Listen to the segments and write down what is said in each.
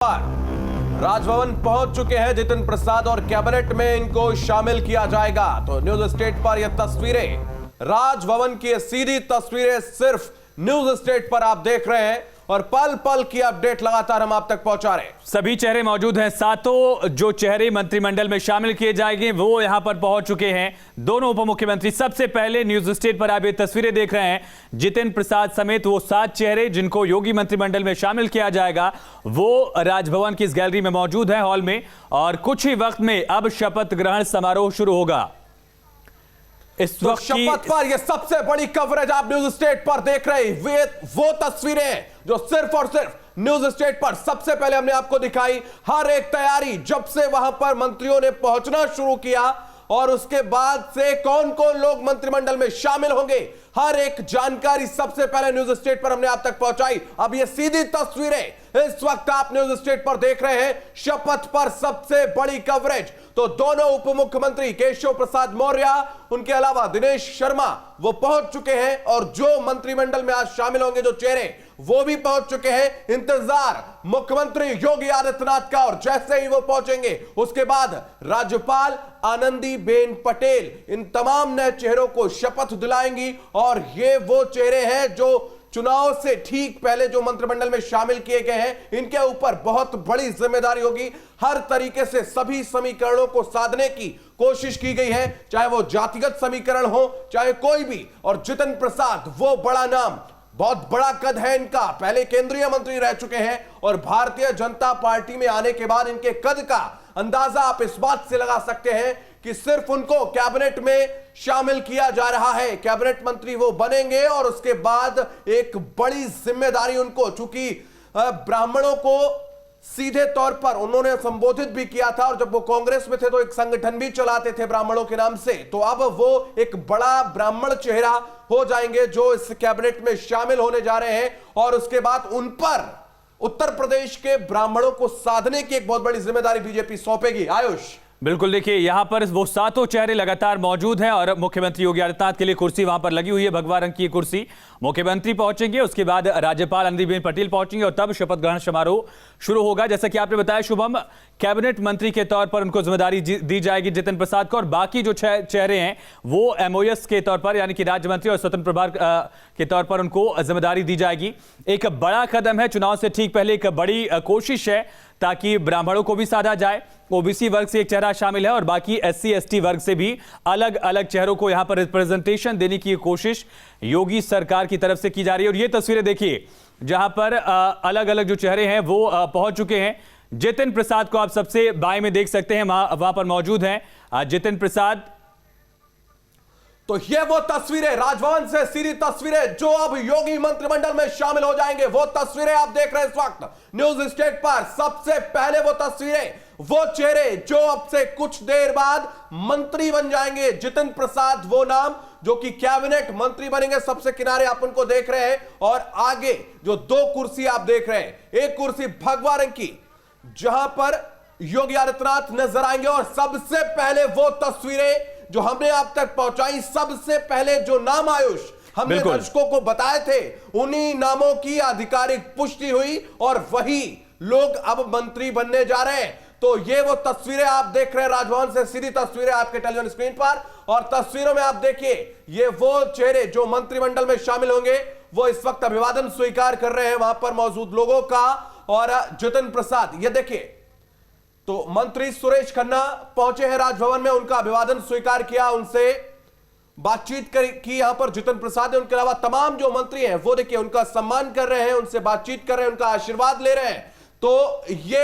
राजभवन पहुंच चुके हैं जितिन प्रसाद और कैबिनेट में इनको शामिल किया जाएगा। तो न्यूज स्टेट पर यह तस्वीरें, राजभवन की सीधी तस्वीरें सिर्फ न्यूज स्टेट पर आप देख रहे हैं और पल पल की अपडेट लगातार हम आप तक पहुंचा रहे हैं। सभी चेहरे मौजूद हैं। सातों जो चेहरे मंत्रिमंडल में शामिल किए जाएंगे वो यहां पर पहुंच चुके हैं। दोनों उप मुख्यमंत्री सबसे पहले न्यूज स्टेट पर आप ये तस्वीरें देख रहे हैं। जितिन प्रसाद समेत वो 7 चेहरे जिनको योगी मंत्रिमंडल में शामिल किया जाएगा वो राजभवन की इस गैलरी में मौजूद है, हॉल में, और कुछ ही वक्त में अब शपथ ग्रहण समारोह शुरू होगा। इस वक्त शपथ पर यह सबसे बड़ी कवरेज आप न्यूज स्टेट पर देख रहे हैं। वो तस्वीरें जो सिर्फ और सिर्फ न्यूज स्टेट पर सबसे पहले हमने आपको दिखाई। हर एक तैयारी जब से वहां पर मंत्रियों ने पहुंचना शुरू किया और उसके बाद से कौन कौन लोग मंत्रिमंडल में शामिल होंगे, हर एक जानकारी सबसे पहले न्यूज स्टेट पर हमने आप तक पहुंचाई। अब ये सीधी तस्वीरें इस वक्त आप न्यूज स्टेट पर देख रहे हैं। शपथ पर सबसे बड़ी कवरेज तो दोनों उप मुख्यमंत्री केशव प्रसाद मौर्य, उनके अलावा दिनेश शर्मा, वो पहुंच चुके हैं और जो मंत्रिमंडल में आज शामिल होंगे जो चेहरे वो भी पहुंच चुके हैं। इंतजार मुख्यमंत्री योगी आदित्यनाथ का, और जैसे ही वो पहुंचेंगे उसके बाद राज्यपाल आनंदीबेन पटेल इन तमाम नए चेहरों को शपथ दिलाएंगी। और ये वो चेहरे हैं जो चुनाव से ठीक पहले जो मंत्रिमंडल में शामिल किए गए हैं, इनके ऊपर बहुत बड़ी जिम्मेदारी होगी। हर तरीके से सभी समीकरणों को साधने की कोशिश की गई है, चाहे वो जातिगत समीकरण हो चाहे कोई भी। और जितिन प्रसाद वो बड़ा नाम, बहुत बड़ा कद है इनका, पहले केंद्रीय मंत्री रह चुके हैं और भारतीय जनता पार्टी में आने के बाद इनके कद का अंदाजा आप इस बात से लगा सकते हैं कि सिर्फ उनको कैबिनेट में शामिल किया जा रहा है। कैबिनेट मंत्री वो बनेंगे और उसके बाद एक बड़ी जिम्मेदारी उनको, चूंकि ब्राह्मणों को सीधे तौर पर उन्होंने संबोधित भी किया था और जब वो कांग्रेस में थे तो एक संगठन भी चलाते थे ब्राह्मणों के नाम से, तो अब वो एक बड़ा ब्राह्मण चेहरा हो जाएंगे जो इस कैबिनेट में शामिल होने जा रहे हैं। और उसके बाद उन पर उत्तर प्रदेश के ब्राह्मणों को साधने की एक बहुत बड़ी जिम्मेदारी बीजेपी सौंपेगी। आयुष, बिल्कुल, देखिए यहां पर वो सातों चेहरे लगातार मौजूद हैं और मुख्यमंत्री योगी आदित्यनाथ के लिए कुर्सी वहां पर लगी हुई है, भगवा रंग की कुर्सी। मुख्यमंत्री पहुंचेंगे, उसके बाद राज्यपाल आनंदीबेन पटेल पहुंचेंगे और तब शपथ ग्रहण समारोह शुरू होगा। जैसा कि आपने बताया शुभम, कैबिनेट मंत्री के तौर पर उनको जिम्मेदारी दी जाएगी जितिन प्रसाद को, और बाकी जो चेहरे हैं वो एमओएस के तौर पर यानी कि राज्य मंत्री और स्वतंत्र प्रभार के तौर पर उनको जिम्मेदारी दी जाएगी। एक बड़ा कदम है, चुनाव से ठीक पहले एक बड़ी कोशिश है ताकि ब्राह्मणों को भी साधा जाए। ओबीसी वर्ग से एक चेहरा शामिल है और बाकी एससी एसटी वर्ग से भी अलग अलग चेहरों को यहां पर रिप्रेजेंटेशन देने की कोशिश योगी सरकार की तरफ से की जा रही है। और ये तस्वीरें देखिए जहां पर अलग अलग जो चेहरे हैं वो पहुंच चुके हैं। जितिन प्रसाद को आप सबसे बाएं में देख सकते हैं, वहां पर मौजूद हैं जितिन प्रसाद। तो ये वो तस्वीरें, राजभवन से सीधी तस्वीरें जो अब योगी मंत्रिमंडल में शामिल हो जाएंगे, वो तस्वीरें आप देख रहे हैं इस वक्त न्यूज स्टेट पर। सबसे पहले वो तस्वीरें, वो चेहरे जो अब से कुछ देर बाद मंत्री बन जाएंगे। जितिन प्रसाद वो नाम जो कि कैबिनेट मंत्री बनेंगे, सबसे किनारे आप उनको देख रहे हैं। और आगे जो 2 कुर्सी आप देख रहे हैं, एक कुर्सी भगवा रंग की जहां पर योगी आदित्यनाथ नजर आएंगे। और सबसे पहले वो तस्वीरें जो हमने आप तक पहुंचाई, सबसे पहले जो नाम आयुष हमने दर्शकों को बताए थे, उन्हीं नामों की आधिकारिक पुष्टि हुई और वही लोग अब मंत्री बनने जा रहे हैं। तो ये वो तस्वीरें आप देख रहे हैं, राजभवन से सीधी तस्वीरें आपके टेलीविजन स्क्रीन पर। और तस्वीरों में आप देखिए ये वो चेहरे जो मंत्रिमंडल में शामिल होंगे, वो इस वक्त अभिवादन स्वीकार कर रहे हैं वहां पर मौजूद लोगों का। और जितिन प्रसाद, ये देखिए, तो मंत्री सुरेश खन्ना पहुंचे हैं राजभवन में, उनका अभिवादन स्वीकार किया, उनसे बातचीत की यहां पर जितिन प्रसाद है। उनके अलावा तमाम जो मंत्री हैं वो देखिए उनका सम्मान कर रहे हैं, उनसे बातचीत कर रहे हैं, उनका आशीर्वाद ले रहे हैं। तो ये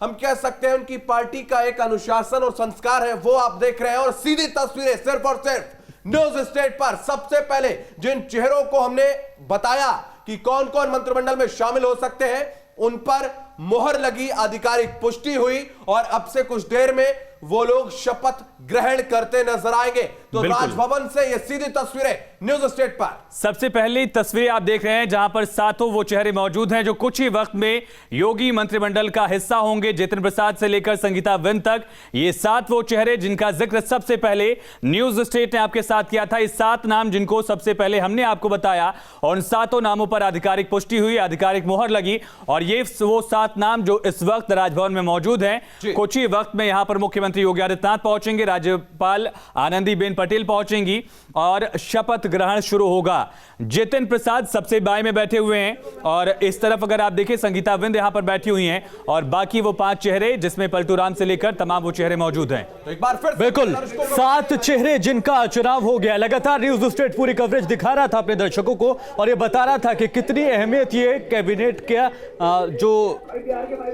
हम कह सकते हैं उनकी पार्टी का एक अनुशासन और संस्कार है, वो आप देख रहे हैं। और सीधी तस्वीरें सिर्फ और सिर्फ न्यूज स्टेट पर सबसे पहले जिन चेहरों को हमने बताया कि कौन कौन मंत्रिमंडल में शामिल हो सकते हैं, उन पर मोहर लगी, आधिकारिक पुष्टि हुई और अब से कुछ देर में वो लोग शपथ ग्रहण करते नजर आएंगे। तो बिल्कुल। राजभवन से ये सीधी तस्वीरें न्यूज स्टेट पर। सबसे पहली तस्वीरें आप देख रहे हैं जहां पर सातों वो चेहरे मौजूद हैं जो कुछ ही वक्त में योगी मंत्रिमंडल का हिस्सा होंगे। जितिन प्रसाद से लेकर संगीता विंद तक, ये 7 वो चेहरे जिनका जिक्र सबसे पहले न्यूज स्टेट ने आपके साथ किया था। ये 7 नाम जिनको सबसे पहले हमने आपको बताया और उन 7 नामों पर आधिकारिक पुष्टि हुई, आधिकारिक मोहर लगी और ये वो 7 नाम जो इस वक्त राजभवन में मौजूद हैं। कुछ ही वक्त में यहां पर मुख्यमंत्री योगी आदित्यनाथ पहुंचेंगे, राज्यपाल आनंदीबेन पटेल पहुंचेंगी और शपथ ग्रहण शुरू होगा। जितिन प्रसाद सबसे बाएं में बैठे हुए हैं और इस तरफ अगर आप देखें संगीता विंद यहां पर बैठी हुई हैं और बाकी वो 5 चेहरे जिसमें पलटू राम से लेकर तमाम वो चेहरे मौजूद हैं। तो एक बार फिर बिल्कुल 7 चेहरे जिनका चुनाव हो गया। लगातार न्यूज स्टेट पूरी कवरेज दिखा रहा था अपने दर्शकों को और ये बता रहा था कि कितनी अहमियत ये कैबिनेट का जो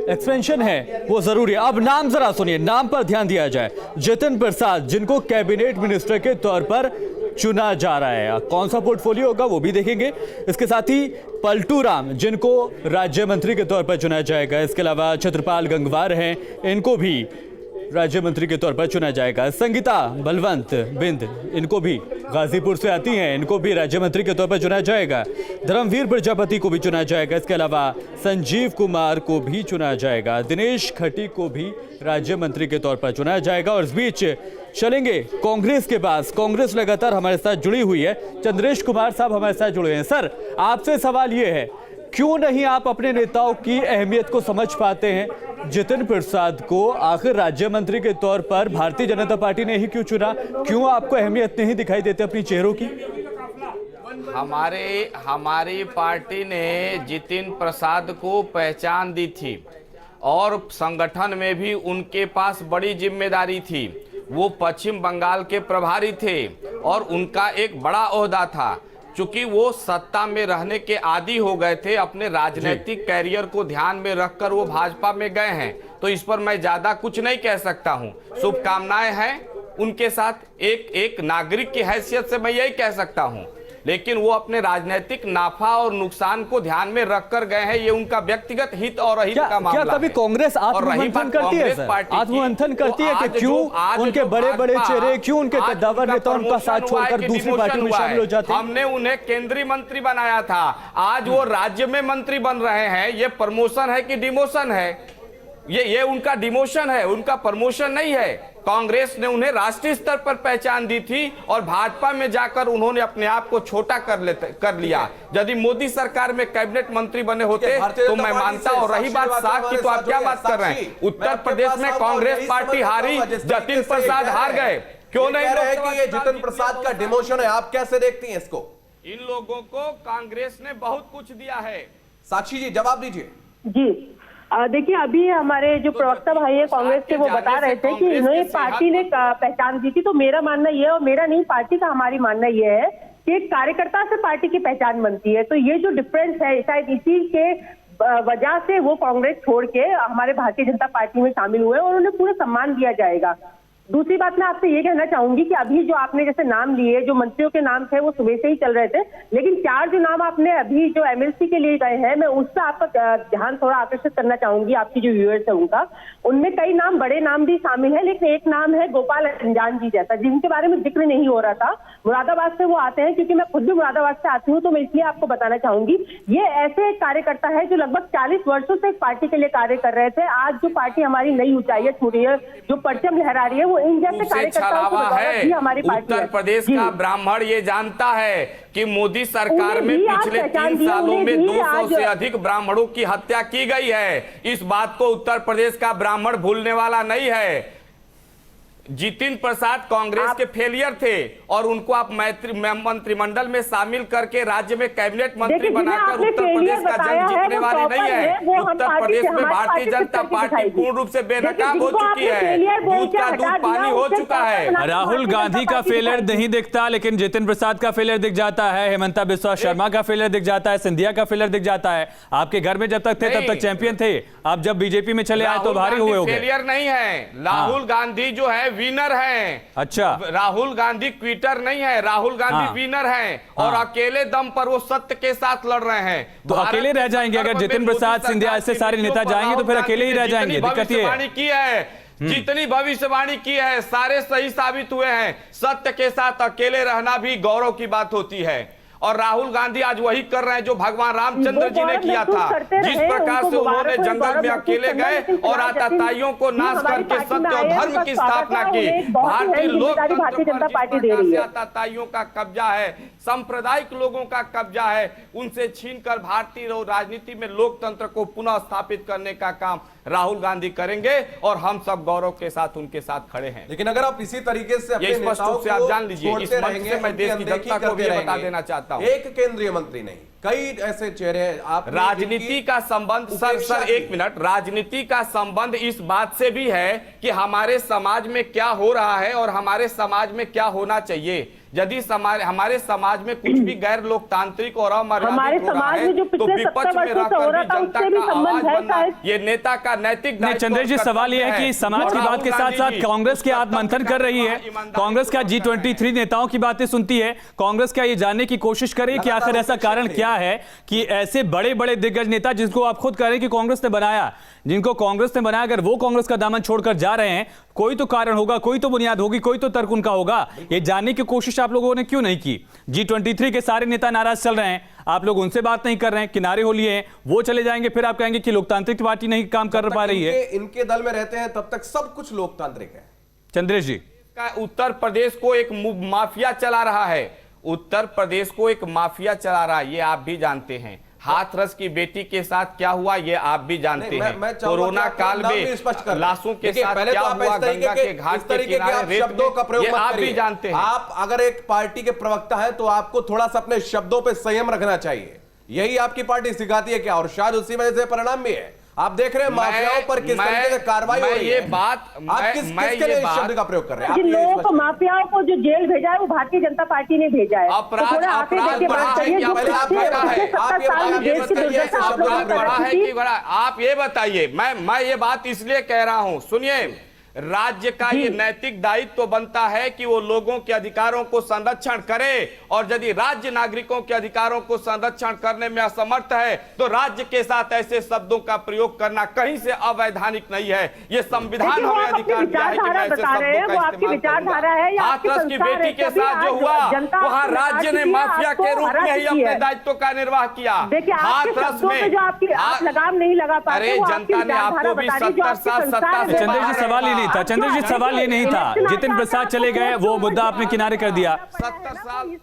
एक्सपेंशन है वो जरूरी है। अब नाम जरा सुनिए, नाम पर ध्यान दिया जाए। जितिन प्रसाद जिनको कैबिनेट मिनिस्टर के तौर पर चुना जा रहा है, कौन सा पोर्टफोलियो होगा वो भी देखेंगे। इसके साथ ही पलटू राम जिनको राज्य मंत्री के तौर पर चुना जाएगा। इसके अलावा छत्रपाल गंगवार हैं, इनको भी राज्य मंत्री के तौर पर चुना जाएगा। संगीता बलवंत बिंद इनको भी गाजीपुर से आती हैं, इनको भी राज्य मंत्री के तौर पर चुना जाएगा। धर्मवीर प्रजापति को भी चुना जाएगा। इसके अलावा संजीव कुमार को भी चुना जाएगा। दिनेश खटी को भी राज्य मंत्री के तौर पर चुना जाएगा। और इस बीच चलेंगे कांग्रेस के पास। कांग्रेस लगातार हमारे साथ जुड़ी हुई है, चंद्रेश कुमार साहब हमारे साथ जुड़े हैं। सर, आपसे सवाल ये है, क्यों नहीं आप अपने नेताओं की अहमियत को समझ पाते हैं? जितिन प्रसाद को आखिर राज्य मंत्री के तौर पर भारतीय जनता पार्टी ने ही क्यों चुना? क्यों आपको अहमियत नहीं दिखाई देती अपनी चेहरों की? हमारी पार्टी ने जितिन प्रसाद को पहचान दी थी और संगठन में भी उनके पास बड़ी जिम्मेदारी थी। वो पश्चिम बंगाल के प्रभारी थे और उनका एक बड़ा ओहदा था। चूंकि वो सत्ता में रहने के आदी हो गए थे, अपने राजनीतिक कैरियर को ध्यान में रखकर वो भाजपा में गए हैं, तो इस पर मैं ज्यादा कुछ नहीं कह सकता हूं। शुभकामनाएं हैं उनके साथ, एक नागरिक की हैसियत से मैं यही कह सकता हूं। लेकिन वो अपने राजनीतिक नाफा और नुकसान को ध्यान में रखकर गए हैं, ये उनका व्यक्तिगत हित और अहित का मामला है। क्या कभी कांग्रेस आत्ममंथन करती है सर? आत्ममंथन करती है कि क्यों उनके बड़े बड़े चेहरे, क्यों उनके कद्दावर नेताओं का साथ छोड़कर दूसरी पार्टी में शामिल हो जाते हैं? हमने उन्हें केंद्रीय मंत्री बनाया था, आज वो राज्य में मंत्री बन रहे हैं। ये प्रमोशन है कि डिमोशन है? ये उनका डिमोशन है, उनका प्रमोशन नहीं है। कांग्रेस ने उन्हें राष्ट्रीय स्तर पर पहचान दी थी और भाजपा में जाकर उन्होंने अपने आप को छोटा कर लिया। यदि मोदी सरकार में कैबिनेट मंत्री बने होते तो मैं मानता। और रही बात साग की, तो आप क्या बात कर रहे हैं? उत्तर प्रदेश में कांग्रेस पार्टी हारी, जितिन प्रसाद हार गए। क्यों नहीं रहे कि ये जितिन प्रसाद का डिमोशन है? आप कैसे देखती हैं इसको? इन लोगों को कांग्रेस ने बहुत कुछ दिया है। साक्षी जी जवाब दीजिए। जी देखिए, अभी हमारे जो प्रवक्ता भाई है कांग्रेस के, वो बता रहे थे कि इन्हें पार्टी ने पहचान दी थी। तो मेरा मानना यह है, और मेरा नहीं पार्टी का, हमारी मानना यह है कि एक कार्यकर्ता से पार्टी की पहचान बनती है। तो ये जो डिफरेंस है, शायद इसी के वजह से वो कांग्रेस छोड़ के हमारे भारतीय जनता पार्टी में शामिल हुए और उन्हें पूरा सम्मान दिया जाएगा। दूसरी बात मैं आपसे ये कहना चाहूंगी कि अभी जो आपने जैसे नाम लिए, जो मंत्रियों के नाम थे वो सुबह से ही चल रहे थे, लेकिन 4 जो नाम आपने अभी जो एमएलसी के लिए गए हैं, मैं उससे आपका ध्यान थोड़ा आकर्षित करना चाहूंगी, आपकी जो व्यूअर्स है उनका। उनमें कई नाम, बड़े नाम भी शामिल है, लेकिन एक नाम है गोपाल अंजान जी जैसा, जिनके बारे में जिक्र नहीं हो रहा था। मुरादाबाद से वो आते हैं, क्योंकि मैं खुद भी मुरादाबाद से आती हूँ, तो मैं इसलिए आपको बताना चाहूंगी, ये ऐसे एक कार्यकर्ता है जो लगभग 40 वर्षों से एक पार्टी के लिए कार्य कर रहे थे। आज जो पार्टी हमारी नई ऊंचाइयां छू रही है, जो परचम लहरा रही है, वो इन जैसे उत्तर प्रदेश का ब्राह्मण ये जानता है कि मोदी सरकार में पिछले 3 सालों में 200 से अधिक ब्राह्मणों की हत्या की गई है। इस बात को उत्तर प्रदेश का ब्राह्मण भूलने वाला नहीं है। जितिन प्रसाद कांग्रेस के फेलियर थे और उनको आप मंत्रिमंडल में शामिल करके राज्य में कैबिनेट मंत्री बनाकर उत्तर प्रदेश का जंग जीतने वाले नहीं है। उत्तर प्रदेश में भारतीय जनता पार्टी पूर्ण रूप से बेनकाब हो चुकी है, दूध का दूध पानी हो चुका है। राहुल गांधी का फेलियर नहीं दिखता, लेकिन जितिन प्रसाद का फेलियर दिख जाता है, हेमंता बिस्वा शर्मा का फेलियर दिख जाता है, सिंधिया का फेलियर दिख जाता है। आपके घर में जब तक थे तब तक चैंपियन थे, आप जब बीजेपी में चले आए तो भारी हुए होंगे। फेलियर नहीं है, राहुल गांधी जो है विनर है। अच्छा, राहुल गांधी क्विटर नहीं है, राहुल गांधी विनर है और अकेले दम पर वो सत्य के साथ लड़ रहे हैं। तो अकेले रह जाएंगे अगर जितिन प्रसाद, सिंधिया ऐसे सारे नेता जाएंगे तो फिर अकेले ही रह जाएंगे। दिक्कत ये की है जितनी भविष्यवाणी की है सारे सही साबित हुए हैं। सत्य के साथ अकेले रहना भी गौरव की बात होती है, और राहुल गांधी आज वही कर रहे हैं जो भगवान रामचंद्र जी ने किया था। जिस प्रकार से उन्होंने जंगल में अकेले गए और आतताइयों को नाश करके सत्य और धर्म की स्थापना की। भारतीय लोकतंत्र पर आतताइयों का कब्जा है, सांप्रदायिक लोगों का कब्जा है, उनसे छीनकर भारतीय राजनीति में लोकतंत्र को पुनः स्थापित करने का काम राहुल गांधी करेंगे, और हम सब गौरव के साथ उनके साथ खड़े हैं। लेकिन अगर आप इसी तरीके से अपने ये स्पष्ट रूप से आप जान लीजिए, इस मंच से मैं देश की जनता को भी बता देना चाहता हूं, एक केंद्रीय मंत्री नहीं, कई ऐसे चेहरे हैं। आप राजनीति का संबंध सर एक मिनट, राजनीति का संबंध इस बात से भी है कि हमारे समाज में क्या हो रहा है और हमारे समाज में क्या होना चाहिए। यदि हमारे समाज में कुछ भी गैर लोकतांत्रिक और अमर्यादित हो रहा है तो विपक्ष में रहकर भी जनता का आवाज बनना ये नेता का नैतिक दायित्व। चंद्रेश जी, सवाल यह है कि समाज की बात के साथ साथ कांग्रेस के आत्ममंथन कर रही है। कांग्रेस क्या G23 नेताओं की बातें सुनती है? कांग्रेस क्या ये जानने की कोशिश करे कि आखिर ऐसा कारण क्या है कि ऐसे बड़े बड़े दिग्गज नेता जिनको आप खुद कह रहे हैं कि कांग्रेस ने बनाया, जिनको कांग्रेस ने बनाया, अगर वो कांग्रेस का दामन छोड़कर जा रहे हैं, कोई तो कारण होगा, कोई तो बुनियाद होगी, कोई तो तर्क उनका होगा। ये जानने की कोशिश आप लोगों ने क्यों नहीं की? G23 के सारे नेता नाराज चल रहे हैं, आप लोग उनसे बात नहीं कर रहे हैं, किनारे हो लिए हैं, वो चले जाएंगे, फिर आप कहेंगे कि लोकतांत्रिक पार्टी नहीं काम कर पा रही है। इनके दल में रहते हैं तब तक सब कुछ लोकतांत्रिक है। चंद्रेश जी, उत्तर प्रदेश को एक माफिया चला रहा है, उत्तर प्रदेश को एक माफिया चला रहा है, ये आप भी जानते हैं। हाथरस की बेटी के साथ क्या हुआ ये आप भी जानते हैं। कोरोना काल में लाशों के साथ क्या हुआ गंगा के घाट के किनारे, शब्दों का प्रयोग ये आप भी जानते हैं। आप अगर एक पार्टी के प्रवक्ता हैं तो आपको थोड़ा सा अपने शब्दों पे संयम रखना चाहिए। यही आपकी पार्टी सिखाती है क्या? और शायद उसी वजह से परिणाम भी है। आप देख रहे हैं माफियाओं पर किस तरीके से कार्रवाई हो रही है। आप किसके लिए इस शब्द का प्रयोग कर रहे हैं? जिन लोगों को, माफियाओं को जो जेल भेजा है वो भारतीय जनता पार्टी ने भेजा है। आप ये बताइए, मैं ये बात इसलिए कह रहा हूं, सुनिए, राज्य का ये नैतिक दायित्व बनता है कि वो लोगों के अधिकारों को संरक्षण करे, और यदि राज्य नागरिकों के अधिकारों को संरक्षण करने में असमर्थ है तो राज्य के साथ ऐसे शब्दों का प्रयोग करना कहीं से अवैधानिक नहीं है। ये संविधान हमें अधिकार दिया है कि मैं ऐसे शब्दों का इस्तेमाल करूंगा। हाथरस की बेटी के साथ जो हुआ वहां राज्य ने माफिया के रूप में ही अपने दायित्व का निर्वाह किया। हाथरस में आप लगाम नहीं लगा पाते, अरे जनता ने आपको भी 70 साल सत्ता से चंद्रेश जी, सवाल ही नहीं था। चंद्रेश जी, सवाल ये नहीं था। जितिन प्रसाद चले गए, वो मुद्दा आपने किनारे कर दिया। 70 साल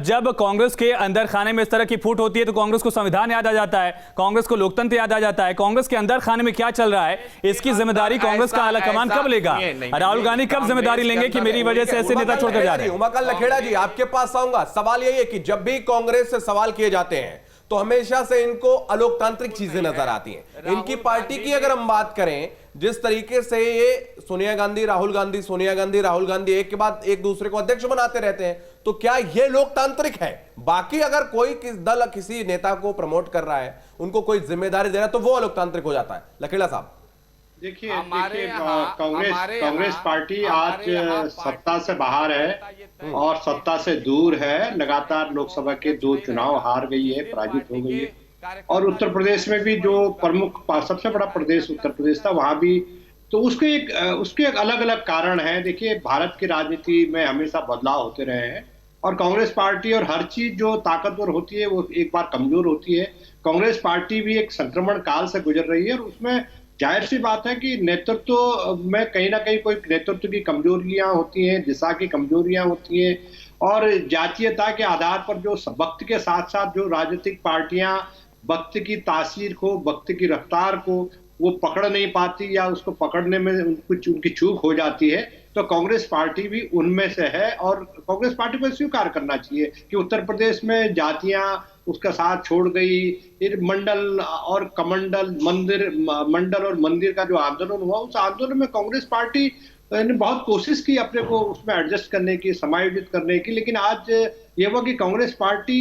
जब कांग्रेस के अंदर खाने में इस तरह की फूट होती है तो कांग्रेस को संविधान याद आ जाता है, कांग्रेस को लोकतंत्र याद आ जाता है। कांग्रेस के अंदर खाने में क्या चल रहा है इसकी जिम्मेदारी कांग्रेस का आला कमान कब लेगा? राहुल गांधी कब जिम्मेदारी लेंगे कि मेरी वजह से ऐसे नेता छोड़कर जा रहे हैं? उमाकांत लखेड़ा जी, आपके पास आऊंगा। सवाल यही है कि जब भी कांग्रेस से सवाल किए जाते हैं तो हमेशा से इनको अलोकतांत्रिक चीजें नजर आती हैं। इनकी पार्टी की अगर हम बात करें, जिस तरीके से ये सोनिया गांधी राहुल गांधी, सोनिया गांधी राहुल गांधी एक के बाद एक दूसरे को अध्यक्ष बनाते रहते हैं, तो क्या ये लोकतांत्रिक है? बाकी अगर कोई दल किसी नेता को प्रमोट कर रहा है, उनको कोई जिम्मेदारी दे रहा है, तो वो अलोकतांत्रिक हो जाता है। लखेड़ा साहब, देखिए कांग्रेस पार्टी आज सत्ता से बाहर है और सत्ता से दूर है। लगातार लोकसभा के 2 चुनाव हार गई है, पराजित हो गई है। और उत्तर प्रदेश में भी जो प्रमुख सबसे बड़ा प्रदेश उत्तर प्रदेश था, वहां भी तो उसके एक अलग अलग कारण है। देखिए, भारत की राजनीति में हमेशा बदलाव होते रहे हैं और कांग्रेस पार्टी और हर चीज जो ताकतवर होती है वो एक बार कमजोर होती है। कांग्रेस पार्टी भी एक संक्रमण काल से गुजर रही है और उसमें जाहिर सी बात है कि नेतृत्व में कहीं ना कहीं कोई नेतृत्व की कमजोरियां होती हैं, दिशा की कमजोरियां होती हैं, और जातीयता के आधार पर जो वक्त के साथ साथ जो राजनीतिक पार्टियां वक्त की तासीर को, वक्त की रफ्तार को वो पकड़ नहीं पाती या उसको पकड़ने में कुछ उनकी चूक हो जाती है, तो कांग्रेस पार्टी भी उनमें से है। और कांग्रेस पार्टी को स्वीकार करना चाहिए कि उत्तर प्रदेश में जातियां उसका साथ छोड़ गई। मंडल और कमंडल, मंडल और मंदिर का जो आंदोलन हुआ, उस आंदोलन में कांग्रेस पार्टी ने बहुत कोशिश की अपने को उसमें एडजस्ट करने की, समायोजित करने की, लेकिन आज ये हुआ कि कांग्रेस पार्टी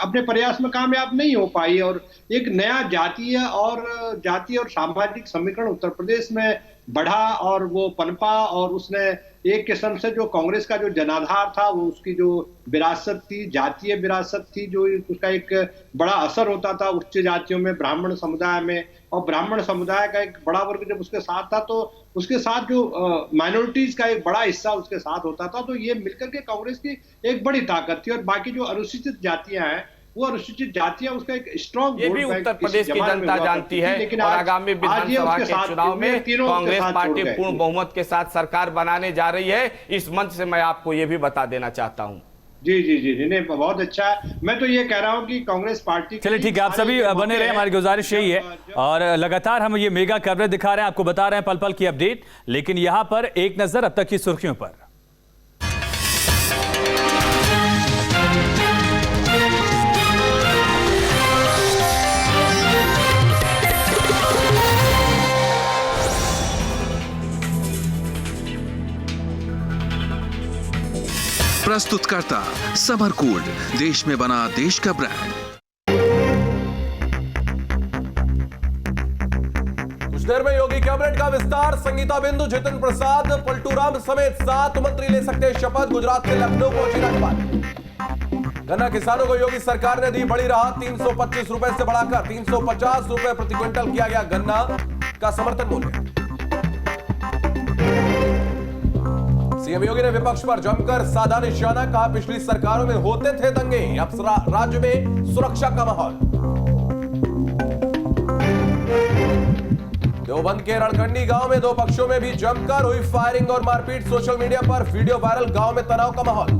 अपने प्रयास में कामयाब नहीं हो पाई और एक नया जातीय और सामाजिक समीकरण उत्तर प्रदेश में बढ़ा और वो पनपा और उसने एक किस्म से जो कांग्रेस का जो जनाधार था, वो उसकी जो विरासत थी, जातीय विरासत थी, जो उसका एक बड़ा असर होता था उच्च जातियों में, ब्राह्मण समुदाय में, और ब्राह्मण समुदाय का एक बड़ा वर्ग जब उसके साथ था तो उसके साथ जो माइनॉरिटीज का एक बड़ा हिस्सा उसके साथ होता था, तो ये मिलकर के कांग्रेस की एक बड़ी ताकत थी। और बाकी जो अनुसूचित जातियां हैं, वो अनुसूचित जातियां उसका एक स्ट्रॉन्ग ये भी उत्तर प्रदेश की जनता जानती है, और आगामी विधानसभा के चुनाव में कांग्रेस पार्टी पूर्ण बहुमत के साथ सरकार बनाने जा रही है। इस मंच से मैं आपको ये भी बता देना चाहता हूं। जी नहीं, बहुत अच्छा है। मैं तो ये कह रहा हूं कि कांग्रेस पार्टी, चलिए ठीक है, आप सभी बने रहे, हमारी गुजारिश यही है। और लगातार हम ये मेगा कवरेज दिखा रहे हैं, आपको बता रहे हैं पल पल की अपडेट। लेकिन यहां पर एक नजर अब तक की सुर्खियों पर। प्रस्तुतकर्ता समर कूल्ड, देश में बना देश का ब्रांड। कुछ देर में योगी कैबिनेट का विस्तार। संगीता बिंदु, जितिन प्रसाद, पलटू राम समेत 7 मंत्री ले सकते हैं शपथ। गुजरात से लखनऊ पहुंची राज्यपाल। गन्ना किसानों को योगी सरकार ने दी बड़ी राहत। 325 रुपए से बढ़ाकर 350 रुपए प्रति क्विंटल किया गया गन्ना का समर्थन मूल्य। सीएम योगी ने विपक्ष पर जमकर साधा निशाना, कहा पिछली सरकारों में होते थे दंगे, अब राज्य में सुरक्षा का माहौल। देवबंद के रणकंडी गांव में 2 पक्षों में भी जमकर हुई फायरिंग और मारपीट। सोशल मीडिया पर वीडियो वायरल, गांव में तनाव का माहौल।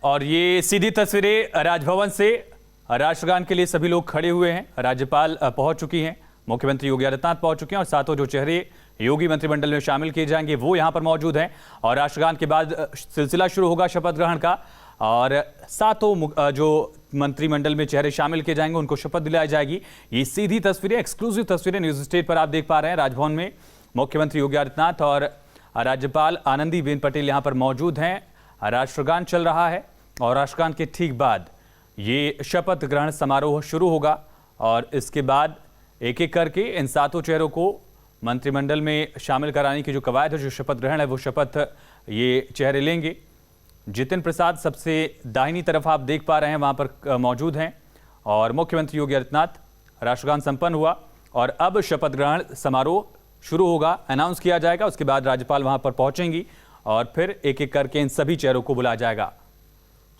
और ये सीधी तस्वीरें राजभवन से। राष्ट्रगान के लिए सभी लोग खड़े हुए हैं। राज्यपाल पहुंच चुकी हैं, मुख्यमंत्री योगी आदित्यनाथ पहुंच चुके हैं, और सातों जो चेहरे योगी मंत्रिमंडल में शामिल किए जाएंगे वो यहां पर मौजूद हैं। और राष्ट्रगान के बाद सिलसिला शुरू होगा शपथ ग्रहण का, और सातों जो मंत्रिमंडल में चेहरे शामिल किए जाएंगे उनको शपथ दिलाई जाएगी। ये सीधी तस्वीरें, एक्सक्लूसिव तस्वीरें न्यूज स्टेट पर आप देख पा रहे हैं। राजभवन में मुख्यमंत्री योगी आदित्यनाथ और राज्यपाल आनंदीबेन पटेल यहां पर मौजूद हैं। राष्ट्रगान चल रहा है और राष्ट्रगान के ठीक बाद ये शपथ ग्रहण समारोह शुरू होगा, और इसके बाद एक एक करके इन 7 चेहरों को मंत्रिमंडल में शामिल कराने की जो कवायद है, जो शपथ ग्रहण है, वो शपथ ये चेहरे लेंगे। जितिन प्रसाद सबसे दाहिनी तरफ आप देख पा रहे हैं, वहां पर मौजूद हैं। और मुख्यमंत्री योगी आदित्यनाथ, राष्ट्रगान संपन्न हुआ और अब शपथ ग्रहण समारोह शुरू होगा, अनाउंस किया जाएगा। उसके बाद राज्यपाल वहां पर पहुंचेंगी और फिर एक एक करके इन सभी चेहरों को बुलाया जाएगा।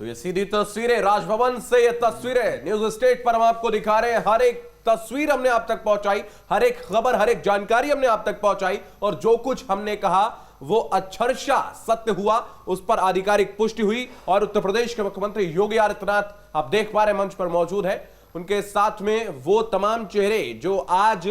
तो ये सीधी तस्वीरें राजभवन से, ये तस्वीरें न्यूज स्टेट पर हम आपको दिखा रहे हैं। हर एक तस्वीर हमने आप तक पहुंचाई, हर एक खबर, हर एक जानकारी हमने आप तक पहुंचाई, और जो कुछ हमने कहा वो अक्षरशः सत्य हुआ, उस पर आधिकारिक पुष्टि हुई। और उत्तर प्रदेश के मुख्यमंत्री योगी आदित्यनाथ आप देख पा रहे हैं मंच पर मौजूद है। उनके साथ में वो तमाम चेहरे जो आज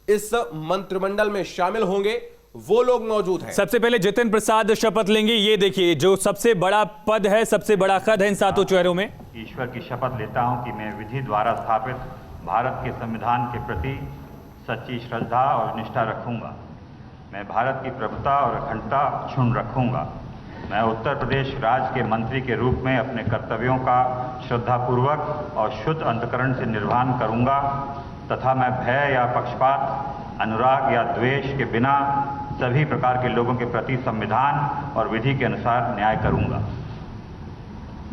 इस मंत्रिमंडल में शामिल होंगे वो लोग मौजूद हैं। सबसे पहले जितिन प्रसाद शपथ लेंगे। ये देखिए, जो सबसे बड़ा पद है, सबसे बड़ा कद है इन 7 चेहरों में। ईश्वर की शपथ लेता हूं कि मैं विधि द्वारा स्थापित भारत के संविधान के प्रति सच्ची श्रद्धा और निष्ठा रखूंगा। मैं भारत की प्रभुता और अखंडता अक्षुण्ण रखूंगा। मैं उत्तर प्रदेश राज्य के मंत्री के रूप में अपने कर्तव्यों का श्रद्धापूर्वक और शुद्ध अंतःकरण से निर्वहन करूंगा, तथा मैं भय या पक्षपात, अनुराग या द्वेष के बिना सभी प्रकार के लोगों के प्रति संविधान और विधि के अनुसार न्याय करूंगा।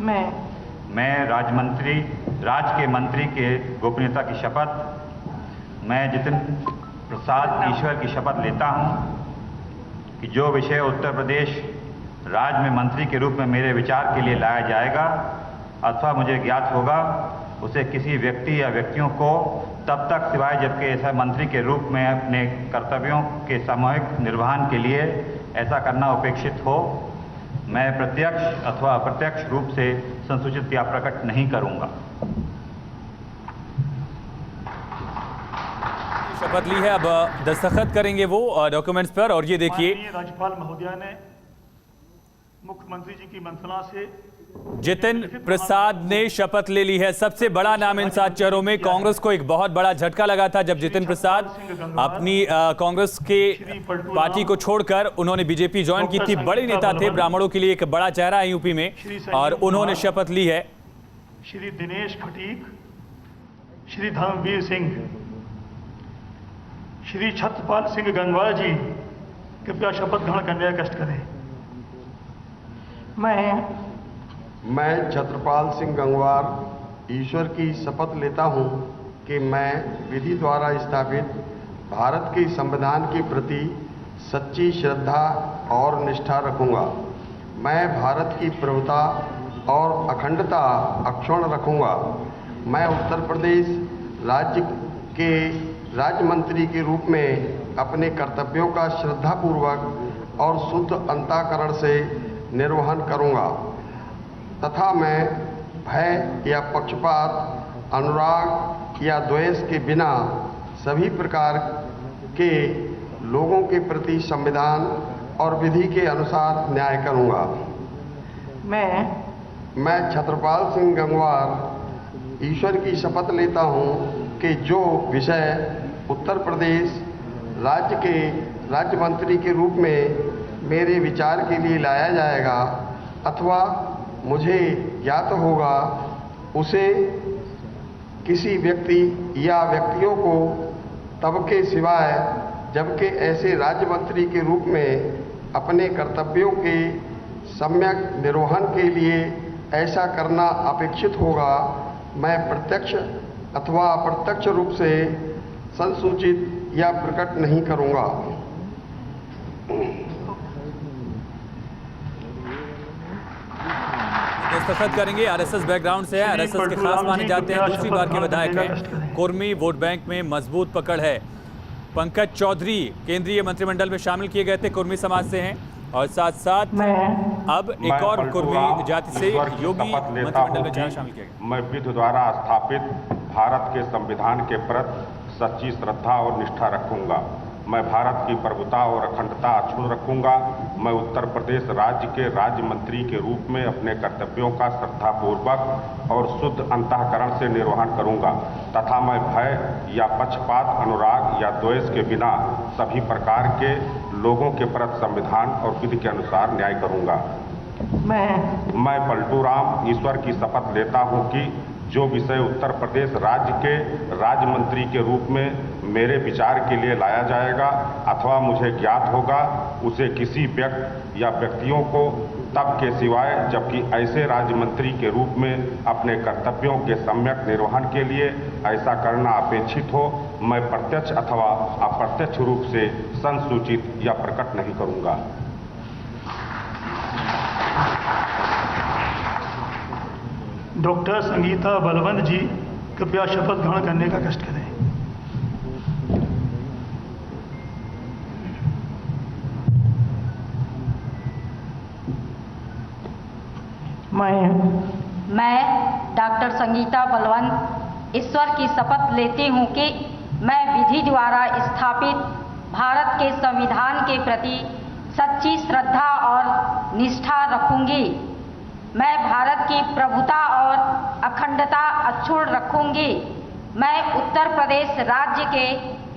मैं राज्य के मंत्री के गोपनीयता की शपथ, मैं जितिन प्रसाद ईश्वर की शपथ लेता हूं कि जो विषय उत्तर प्रदेश राज्य में मंत्री के रूप में मेरे विचार के लिए लाया जाएगा अथवा मुझे ज्ञात होगा, उसे किसी व्यक्ति या व्यक्तियों को तब तक सिवाय जबकि ऐसा मंत्री के रूप में अपने कर्तव्यों के सामूहिक निर्वहन के लिए ऐसा करना अपेक्षित हो, मैं प्रत्यक्ष अथवा अप्रत्यक्ष रूप से संसूचित या प्रकट नहीं करूंगा। शपथ ली है, अब दस्तखत करेंगे वो डॉक्यूमेंट्स पर। और ये देखिए, राज्यपाल महोदया ने मुख्यमंत्री जी की मंत्रणा से जितिन प्रसाद ने शपथ ले ली है। सबसे बड़ा नाम इन 7 चेहरों में। कांग्रेस को एक बहुत बड़ा झटका लगा था जब जितिन प्रसाद अपनी कांग्रेस के पार्टी को छोड़कर उन्होंने बीजेपी ज्वाइन की थी। बड़े नेता थे, ब्राह्मणों के लिए एक बड़ा चेहरा है यूपी में, और उन्होंने शपथ ली है। श्री दिनेश खटीक, श्री धर्मवीर सिंह, श्री छत्रपाल सिंह गंगवार जी कृपया शपथ ग्रहण करने का कष्ट करें। मैं छत्रपाल सिंह गंगवार ईश्वर की शपथ लेता हूं कि मैं विधि द्वारा स्थापित भारत के संविधान के प्रति सच्ची श्रद्धा और निष्ठा रखूंगा। मैं भारत की प्रभुता और अखंडता अक्षुण्ण रखूंगा। मैं उत्तर प्रदेश राज्य के राज्य मंत्री के रूप में अपने कर्तव्यों का श्रद्धापूर्वक और शुद्ध अंतःकरण से निर्वहन करूंगा तथा मैं भय या पक्षपात, अनुराग या द्वेष के बिना सभी प्रकार के लोगों के प्रति संविधान और विधि के अनुसार न्याय करूंगा। मैं छत्रपाल सिंह गंगवार ईश्वर की शपथ लेता हूं कि जो विषय उत्तर प्रदेश राज्य के राज्य मंत्री के रूप में मेरे विचार के लिए लाया जाएगा अथवा मुझे ज्ञात होगा, उसे किसी व्यक्ति या व्यक्तियों को तब के सिवाय जबकि ऐसे राज्य मंत्री के रूप में अपने कर्तव्यों के सम्यक निर्वहन के लिए ऐसा करना अपेक्षित होगा, मैं प्रत्यक्ष अथवा अप्रत्यक्ष रूप से संसूचित या प्रकट नहीं करूंगा। दस्तखत करेंगे। आरएसएस बैकग्राउंड से है, आरएसएस के खास माने जाते हैं, दूसरी बार के विधायक हैं। कुर्मी वोट बैंक में मजबूत पकड़ है। पंकज चौधरी केंद्रीय मंत्रिमंडल में शामिल किए गए थे, कुर्मी समाज से हैं, और साथ साथ अब एक और कुर्मी जाति से योगी मंत्रिमंडल में शामिल किया गया। मैं विधि द्वारा स्थापित भारत के संविधान के प्रति सच्ची श्रद्धा और निष्ठा रखूंगा। मैं भारत की प्रभुता और अखंडता अक्षुण्ण रखूंगा। मैं उत्तर प्रदेश राज्य के राज्य मंत्री के रूप में अपने कर्तव्यों का श्रद्धापूर्वक और शुद्ध अंतःकरण से निर्वहन करूंगा तथा मैं भय या पक्षपात, अनुराग या द्वेष के बिना सभी प्रकार के लोगों के प्रति संविधान और विधि के अनुसार न्याय करूंगा। मैं पलटू राम ईश्वर की शपथ लेता हूं कि जो विषय उत्तर प्रदेश राज्य के राज्य मंत्री के रूप में मेरे विचार के लिए लाया जाएगा अथवा मुझे ज्ञात होगा, उसे किसी व्यक्ति या व्यक्तियों को तब के सिवाय जबकि ऐसे राज्य मंत्री के रूप में अपने कर्तव्यों के सम्यक निर्वहन के लिए ऐसा करना अपेक्षित हो, मैं प्रत्यक्ष अथवा अप्रत्यक्ष रूप से संसूचित या प्रकट नहीं करूंगा। डॉक्टर संगीता बलवंत जी कृपया शपथ ग्रहण करने का कष्ट करें। मैं डॉक्टर संगीता बलवंत ईश्वर की शपथ लेती हूँ कि मैं विधि द्वारा स्थापित भारत के संविधान के प्रति सच्ची श्रद्धा और निष्ठा रखूंगी। मैं भारत की प्रभुता और अखंडता अक्षुण्ण रखूंगी। मैं उत्तर प्रदेश राज्य के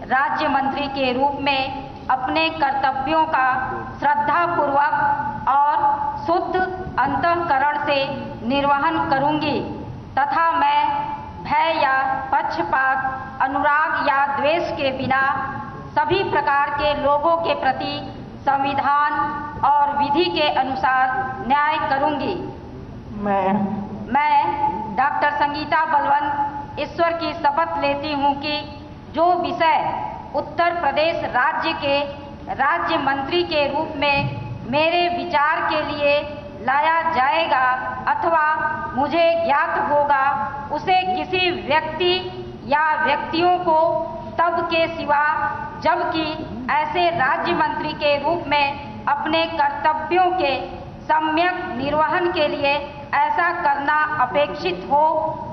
राज्य मंत्री के रूप में अपने कर्तव्यों का श्रद्धापूर्वक और शुद्ध अंतःकरण से निर्वहन करूंगी तथा मैं भय या पक्षपात, अनुराग या द्वेष के बिना सभी प्रकार के लोगों के प्रति संविधान और विधि के अनुसार न्याय करूंगी। मैं डॉक्टर संगीता बलवंत ईश्वर की शपथ लेती हूँ कि जो विषय उत्तर प्रदेश राज्य के राज्य मंत्री के रूप में मेरे विचार के लिए लाया जाएगा अथवा मुझे ज्ञात होगा, उसे किसी व्यक्ति या व्यक्तियों को तब के सिवा जबकि ऐसे राज्य मंत्री के रूप में अपने कर्तव्यों के सम्यक निर्वहन के लिए ऐसा करना अपेक्षित हो,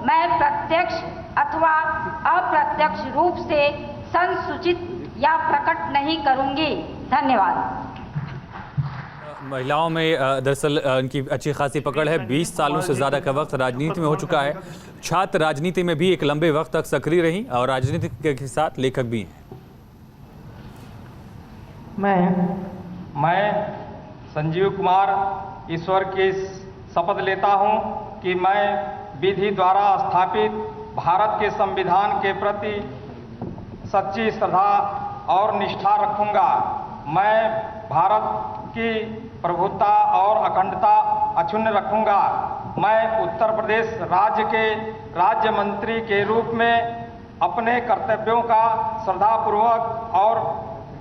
मैं प्रत्यक्ष अथवा अप्रत्यक्ष रूप से संसूचित या प्रकट नहीं करूंगी। धन्यवाद। महिलाओं में दरअसल इनकी अच्छी खासी पकड़ है। 20 सालों से ज़्यादा का वक्त राजनीति में हो चुका है। छात्र राजनीति में भी एक लंबे वक्त तक सक्रिय रही और राजनीति के साथ लेखक भी हैं। मैं संजीव कुमार ईश्वर की शपथ लेता हूं कि मैं विधि द्वारा स्थापित भारत के संविधान के प्रति सच्ची श्रद्धा और निष्ठा रखूंगा। मैं भारत की प्रभुता और अखंडता अक्षुण्ण रखूंगा। मैं उत्तर प्रदेश राज्य के राज्य मंत्री के रूप में अपने कर्तव्यों का श्रद्धापूर्वक और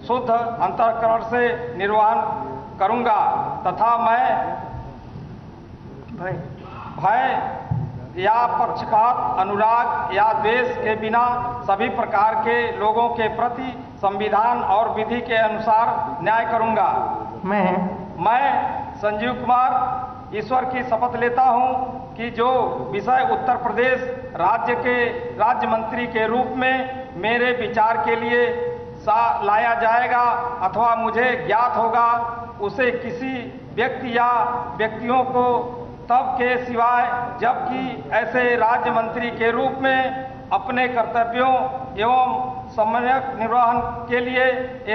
शुद्ध अंतःकरण से निर्वहन करूंगा तथा मैं भय या पक्षपात, अनुराग या द्वेष के बिना सभी प्रकार के लोगों के प्रति संविधान और विधि के अनुसार न्याय करूंगा। मैं संजीव कुमार ईश्वर की शपथ लेता हूं कि जो विषय उत्तर प्रदेश राज्य के राज्य मंत्री के रूप में मेरे विचार के लिए लाया जाएगा अथवा मुझे ज्ञात होगा, उसे किसी व्यक्ति या व्यक्तियों को तब के सिवाय जबकि ऐसे राज्य मंत्री के रूप में अपने कर्तव्यों एवं सम्यक निर्वहन के लिए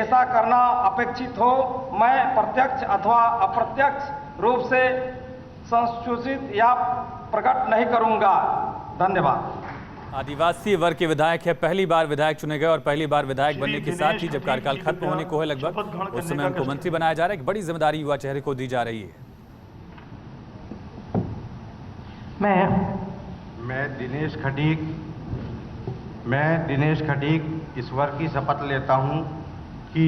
ऐसा करना अपेक्षित हो, मैं प्रत्यक्ष अथवा अप्रत्यक्ष रूप से संसूचित या प्रकट नहीं करूंगा। धन्यवाद। आदिवासी वर्ग के विधायक है, पहली बार विधायक चुने गए और पहली बार विधायक बनने के साथ ही जब कार्यकाल खत्म होने को है लगभग, उस समय उनको मंत्री बनाया जा रहा है। एक बड़ी जिम्मेदारी युवा चेहरे को दी जा रही है। मैं दिनेश खटीक ईश्वर की शपथ लेता हूं कि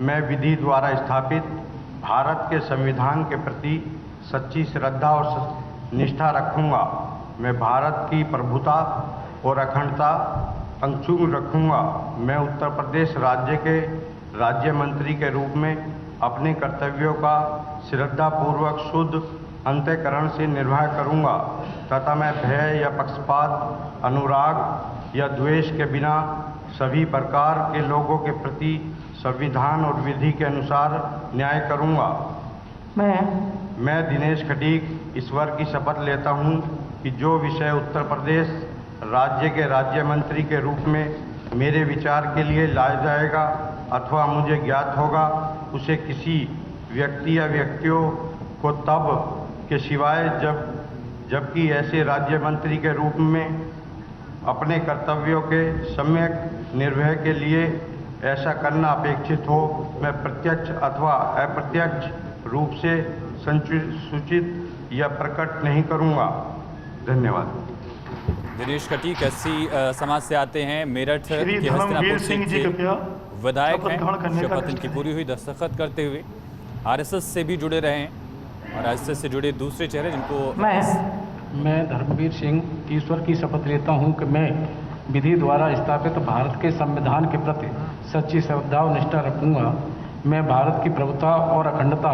मैं विधि द्वारा स्थापित भारत के संविधान के प्रति सच्ची श्रद्धा और निष्ठा रखूंगा। मैं भारत की प्रभुता और अखंडता अक्षुण्ण रखूंगा। मैं उत्तर प्रदेश राज्य के राज्य मंत्री के रूप में अपने कर्तव्यों का श्रद्धापूर्वक शुद्ध अंतःकरण से निर्वाह करूंगा तथा मैं भय या पक्षपात, अनुराग या द्वेष के बिना सभी प्रकार के लोगों के प्रति संविधान और विधि के अनुसार न्याय करूंगा। मैं दिनेश खटीक ईश्वर की शपथ लेता हूं कि जो विषय उत्तर प्रदेश राज्य के राज्य मंत्री के रूप में मेरे विचार के लिए लाया जाएगा अथवा मुझे ज्ञात होगा, उसे किसी व्यक्ति या व्यक्तियों को तब के सिवाय जबकि ऐसे राज्य मंत्री के रूप में अपने कर्तव्यों के सम्यक निर्वहन के लिए ऐसा करना अपेक्षित हो, मैं प्रत्यक्ष अथवा अप्रत्यक्ष रूप से संसूचित या प्रकट नहीं करूंगा। धन्यवाद। दिनेश खटीक एससी समाज से आते हैं, मेरठ के हस्तिनापुर सीट से विधायक हैं। शपथ इनकी पूरी हुई, दस्तखत करते हुए आरएसएस से भी जुड़े रहे हैं और आरएसएस से जुड़े दूसरे चेहरे जिनको मैं धर्मवीर सिंह ईश्वर की शपथ लेता हूं कि मैं विधि द्वारा स्थापित भारत के संविधान के प्रति सच्ची श्रद्धा और निष्ठा रखूंगा। मैं भारत की प्रभुता और अखंडता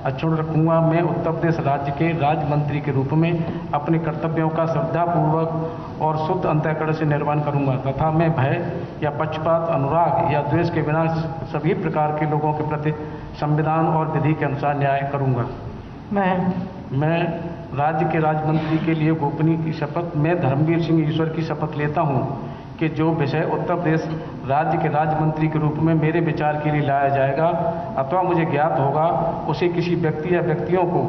अक्षुण्ण रखूंगा। मैं उत्तर प्रदेश राज्य के राज्य मंत्री के रूप में अपने कर्तव्यों का श्रद्धापूर्वक और शुद्ध अंतःकरण से निर्वहन करूंगा तथा मैं भय या पक्षपात, अनुराग या द्वेष के बिना सभी प्रकार के लोगों के प्रति संविधान और विधि के अनुसार न्याय करूंगा। मैं राज्य के राज्य मंत्री के लिए गोपनीय की शपथ मैं धर्मवीर सिंह ईश्वर की शपथ लेता हूं कि जो विषय उत्तर प्रदेश राज्य के राज्य मंत्री के रूप में मेरे विचार के लिए लाया जाएगा अथवा मुझे ज्ञात होगा, उसे किसी व्यक्ति या व्यक्तियों को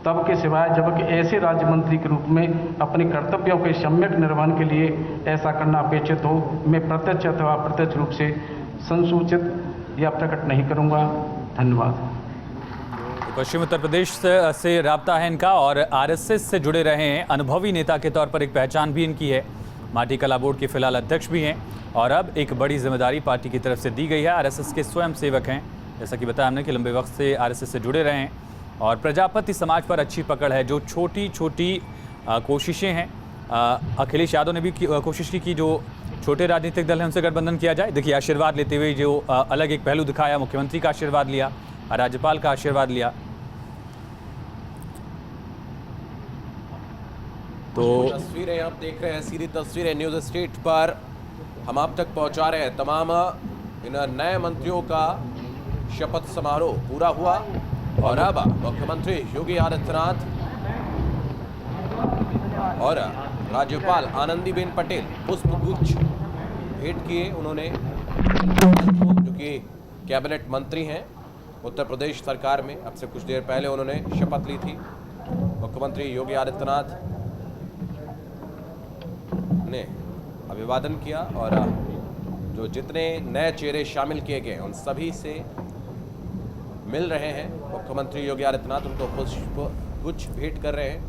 तब के सिवाय जबकि ऐसे राज्य मंत्री के रूप में अपने कर्तव्यों के सम्यक निर्वहन के लिए ऐसा करना अपेक्षित हो, मैं प्रत्यक्ष अथवा अप्रत्यक्ष रूप से संसूचित या प्रकट नहीं करूंगा। धन्यवाद। पश्चिम उत्तर प्रदेश से राब्ता है इनका और आरएसएस से जुड़े रहे हैं। अनुभवी नेता के तौर पर एक पहचान भी इनकी है। माटी कला बोर्ड के फिलहाल अध्यक्ष भी हैं और अब एक बड़ी जिम्मेदारी पार्टी की तरफ से दी गई है। आरएसएस के स्वयं सेवक हैं, जैसा कि बताया हमने कि लंबे वक्त से आरएसएस से जुड़े रहे हैं और प्रजापति समाज पर अच्छी पकड़ है। जो छोटी छोटी कोशिशें हैं, अखिलेश यादव ने भी कोशिश की कि जो छोटे राजनीतिक दल हैं उनसे गठबंधन किया जाए। देखिए, आशीर्वाद लेते हुए जो अलग एक पहलू दिखाया, मुख्यमंत्री का आशीर्वाद लिया, राज्यपाल का आशीर्वाद लिया। तो तस्वीरें आप देख रहे हैं, सीधी तस्वीरें न्यूज़ स्टेट पर हम आप तक पहुंचा रहे हैं। तमाम इन नए मंत्रियों का शपथ समारोह पूरा हुआ और अब मुख्यमंत्री योगी आदित्यनाथ और राज्यपाल आनंदीबेन पटेल पुष्पगुच्छ भेंट किए। उन्होंने जो कि कैबिनेट मंत्री हैं उत्तर प्रदेश सरकार में, अब से कुछ देर पहले उन्होंने शपथ ली थी। मुख्यमंत्री योगी आदित्यनाथ ने अभिवादन किया और जो जितने नए चेहरे शामिल किए गए उन सभी से मिल रहे हैं मुख्यमंत्री योगी आदित्यनाथ, उनको पुष्पगुच्छ भेंट कर रहे हैं।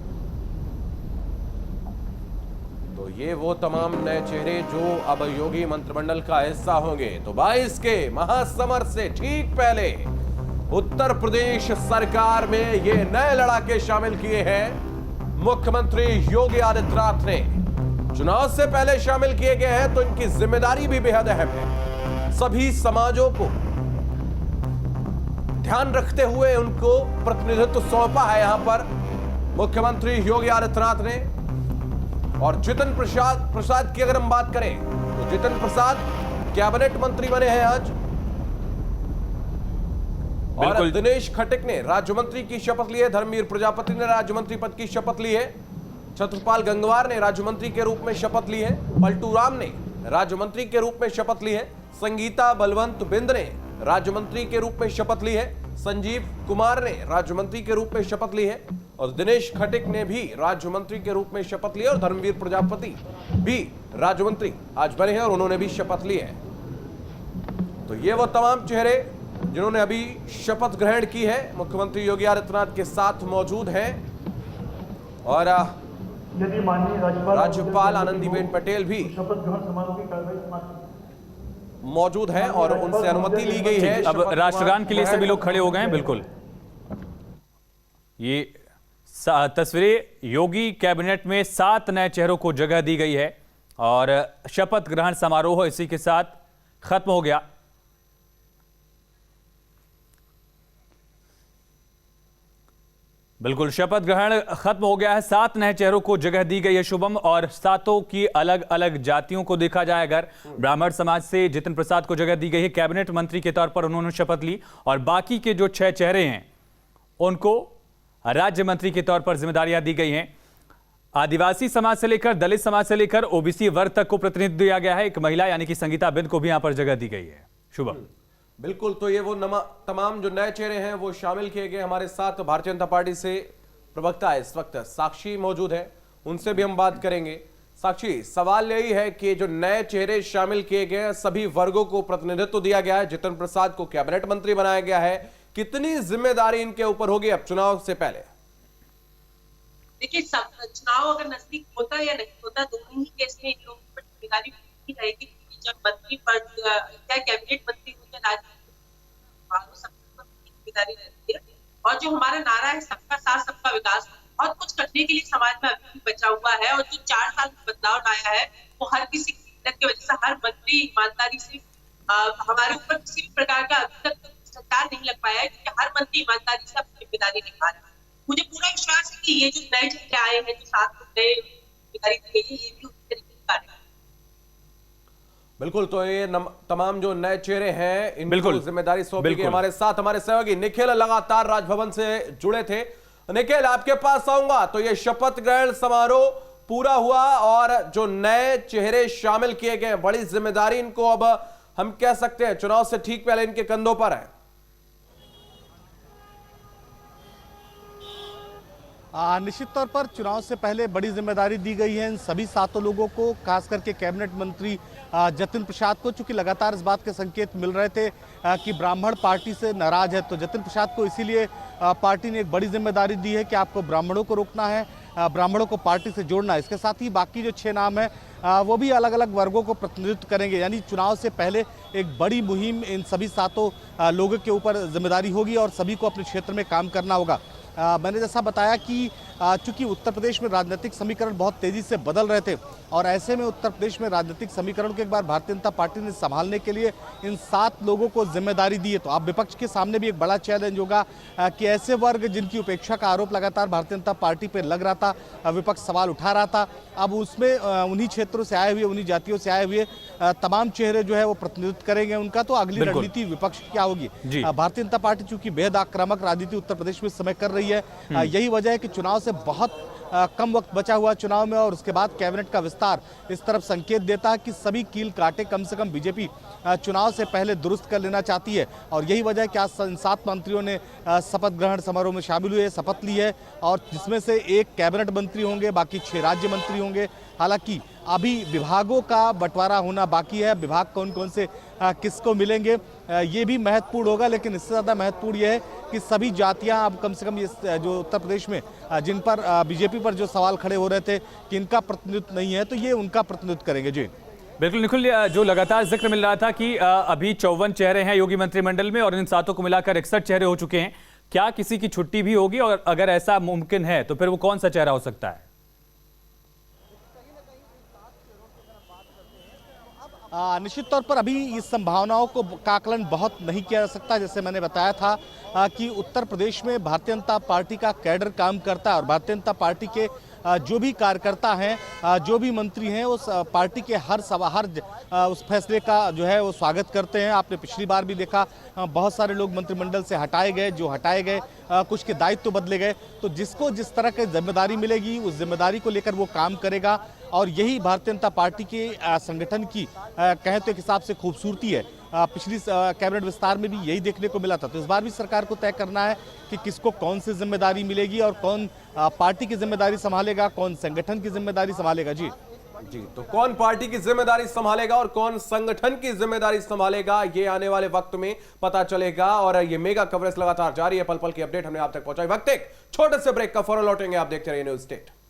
तो ये वो तमाम नए चेहरे जो अब योगी मंत्रिमंडल का हिस्सा होंगे। तो 22 के महासमर से ठीक पहले उत्तर प्रदेश सरकार में ये नए लड़ाके शामिल किए हैं मुख्यमंत्री योगी आदित्यनाथ ने। चुनाव से पहले शामिल किए गए हैं तो इनकी जिम्मेदारी भी बेहद अहम है। सभी समाजों को ध्यान रखते हुए उनको प्रतिनिधित्व सौंपा है यहां पर मुख्यमंत्री योगी आदित्यनाथ ने। और जितिन प्रसाद की अगर हम बात करें तो जितिन प्रसाद कैबिनेट मंत्री बने हैं आज, और दिनेश खटिक ने राज्य मंत्री की शपथ ली है। धर्मवीर प्रजापति ने राज्य मंत्री पद की शपथ ली है। छत्रपाल गंगवार ने राज्य मंत्री के रूप में शपथ ली है। पलटू राम ने राज्य मंत्री के रूप में शपथ ली है। संगीता बलवंत बिंद ने राज्य मंत्री के रूप में शपथ ली है। संजीव कुमार ने राज्य मंत्री के रूप में शपथ ली है और दिनेश खटिक ने भी राज्य मंत्री के रूप में शपथ ली है। और धर्मवीर प्रजापति भी राज्य मंत्री आज बने हैं और उन्होंने भी शपथ ली है। तो ये वो तमाम चेहरे जिन्होंने अभी शपथ ग्रहण की है मुख्यमंत्री योगी आदित्यनाथ के साथ मौजूद हैं। और राज्यपाल आनंदीबेन पटेल भी शपथ ग्रहण समारोह की कार्रवाई मौजूद है और उनसे अनुमति ली गई है। अब राष्ट्रगान के लिए सभी लोग खड़े हो गए हैं। बिल्कुल, ये तस्वीरें योगी कैबिनेट में 7 नए चेहरों को जगह दी गई है और शपथ ग्रहण समारोह इसी के साथ खत्म हो गया। बिल्कुल, शपथ ग्रहण खत्म हो गया है। 7 नए चेहरों को जगह दी गई है शुभम, और 7 की अलग अलग जातियों को देखा जाए अगर ब्राह्मण समाज से जितिन प्रसाद को जगह दी गई है, कैबिनेट मंत्री के तौर पर उन्होंने शपथ ली, और बाकी के जो 6 चेहरे हैं उनको राज्य मंत्री के तौर पर जिम्मेदारियां दी गई हैं। आदिवासी समाज से लेकर दलित समाज से लेकर ओबीसी वर्ग तक को प्रतिनिधित्व दिया गया है। एक महिला यानी कि संगीता बिंद को भी यहां पर जगह दी गई है। शुभम, बिल्कुल, तो ये वो तमाम जो नए चेहरे हैं वो शामिल किए गए। हमारे साथ भारतीय जनता पार्टी से प्रवक्ता इस वक्त साक्षी मौजूद है, उनसे भी हम बात करेंगे। साक्षी, सवाल यही है कि जो नए चेहरे शामिल किए गए हैं सभी वर्गों को प्रतिनिधित्व दिया गया है, जितिन प्रसाद को कैबिनेट मंत्री बनाया गया है, कितनी जिम्मेदारी इनके ऊपर होगी अब चुनाव से पहले? देखिए, चुनाव अगर नजदीक होता या नहीं होता, दोनों ही केस में इन लोगों पर जिम्मेदारी रहेगी। जब मंत्री पद क्या कैबिनेट मंत्री होते हैं सबको जिम्मेदारी रहती है। और जो हमारा नारा है सबका साथ सबका विकास, बहुत कुछ करने के लिए समाज में अभी भी बचा हुआ है। और जो 4 साल में बदलाव लाया है वो हर किसी की मेहनत की वजह से, हर मंत्री ईमानदारी से हमारे ऊपर किसी भी प्रकार का अभी तक भ्रष्टाचार नहीं लग पाया है, क्योंकि हर मंत्री ईमानदारी से अपनी जिम्मेदारी निभा रहा है। मुझे पूरा विश्वास है कि ये जो नए चेहरे आए हैं, जो 7 नए जिम्मेदारी दी गई है, ये भी उसी तरीके से कार्य। बिल्कुल, तो ये तमाम जो नए चेहरे हैं इनको जिम्मेदारी सौंपी गई। हमारे साथ हमारे सहयोगी निखिल लगातार राजभवन से जुड़े थे। निखिल, आपके पास आऊंगा। तो ये शपथ ग्रहण समारोह पूरा हुआ और जो नए चेहरे शामिल किए गए, बड़ी जिम्मेदारी इनको अब हम कह सकते हैं चुनाव से ठीक पहले इनके कंधों पर है। निश्चित तौर पर चुनाव से पहले बड़ी जिम्मेदारी दी गई है इन सभी 7 लोगों को, खास करके कैबिनेट मंत्री जितिन प्रसाद को। चूंकि लगातार इस बात के संकेत मिल रहे थे कि ब्राह्मण पार्टी से नाराज है, तो जितिन प्रसाद को इसीलिए पार्टी ने एक बड़ी जिम्मेदारी दी है कि आपको ब्राह्मणों को रोकना है, ब्राह्मणों को पार्टी से जोड़ना है। इसके साथ ही बाकी जो 6 नाम है वो भी अलग अलग वर्गों को प्रतिनिधित्व करेंगे। यानी चुनाव से पहले एक बड़ी मुहिम इन सभी 7 लोगों के ऊपर जिम्मेदारी होगी और सभी को अपने क्षेत्र में काम करना होगा। मैंने जैसा बताया कि चूंकि उत्तर प्रदेश में राजनीतिक समीकरण बहुत तेजी से बदल रहे थे और ऐसे में उत्तर प्रदेश में राजनीतिक समीकरण को एक बार भारतीय जनता पार्टी ने संभालने के लिए इन 7 लोगों को जिम्मेदारी दी है। तो अब विपक्ष के सामने भी एक बड़ा चैलेंज होगा कि ऐसे वर्ग जिनकी उपेक्षा का आरोप लगातार भारतीय जनता पार्टी पर लग रहा था, विपक्ष सवाल उठा रहा था, अब उसमें उन्हीं क्षेत्रों से आए हुए, उन्हीं जातियों से आए हुए तमाम चेहरे जो है वो प्रतिनिधित्व करेंगे उनका। तो अगली रणनीति विपक्ष की क्या होगी? भारतीय जनता पार्टी चूंकि बेहद आक्रामक राजनीति उत्तर प्रदेश में इस समय कर रही है, यही वजह है कि चुनाव से बहुत कम वक्त बचा हुआ चुनाव में और उसके बाद कैबिनेट का विस्तार इस तरफ संकेत देता है कि सभी कील काटे कम से कम बीजेपी चुनाव से पहले दुरुस्त कर लेना चाहती है। और यही वजह है कि आज इन 7 मंत्रियों ने शपथ ग्रहण समारोह में शामिल हुए, शपथ ली है और जिसमें से 1 कैबिनेट मंत्री होंगे, बाकी 6 राज्य मंत्री होंगे। हालांकि अभी विभागों का बंटवारा होना बाकी है, विभाग कौन कौन से किसको मिलेंगे ये भी महत्वपूर्ण होगा, लेकिन इससे ज़्यादा महत्वपूर्ण ये है कि सभी जातियां अब कम से कम ये जो उत्तर प्रदेश में जिन पर बीजेपी पर जो सवाल खड़े हो रहे थे कि इनका प्रतिनिधित्व नहीं है, तो ये उनका प्रतिनिधित्व करेंगे। जी बिल्कुल निखिल, जो लगातार जिक्र मिल रहा था कि अभी 54 चेहरे हैं योगी मंत्रिमंडल में और इन 7 को मिलाकर 61 चेहरे हो चुके हैं, क्या किसी की छुट्टी भी होगी और अगर ऐसा मुमकिन है तो फिर वो कौन सा चेहरा हो सकता है? निश्चित तौर पर अभी इस संभावनाओं का आकलन बहुत नहीं किया जा सकता। जैसे मैंने बताया था कि उत्तर प्रदेश में भारतीय जनता पार्टी का कैडर काम करता है और भारतीय जनता पार्टी के जो भी कार्यकर्ता हैं, जो भी मंत्री हैं, उस पार्टी के हर उस फैसले का जो है वो स्वागत करते हैं। आपने पिछली बार भी देखा बहुत सारे लोग मंत्रिमंडल से हटाए गए, जो हटाए गए कुछ के दायित्व बदले गए। तो जिसको जिस तरह की जिम्मेदारी मिलेगी उस जिम्मेदारी को लेकर वो काम करेगा और यही भारतीय जनता पार्टी के संगठन की कहें तो एक हिसाब से खूबसूरती है। पिछली कैबिनेट विस्तार में भी यही देखने को मिला था। तो इस बार भी सरकार को तय करना है कि किसको कौन सी जिम्मेदारी मिलेगी और कौन पार्टी की जिम्मेदारी संभालेगा, कौन संगठन की जिम्मेदारी संभालेगा। जी तो कौन पार्टी की जिम्मेदारी संभालेगा और कौन संगठन की जिम्मेदारी संभालेगा, ये आने वाले वक्त में पता चलेगा। और ये मेगा कवरेज लगातार जारी है, पल पल की अपडेट हमने आप तक पहुंचाई। वक्त एक छोटे से ब्रेक का, फौरन लौटेंगे। आप देखते रहिए न्यूज़ स्टेट।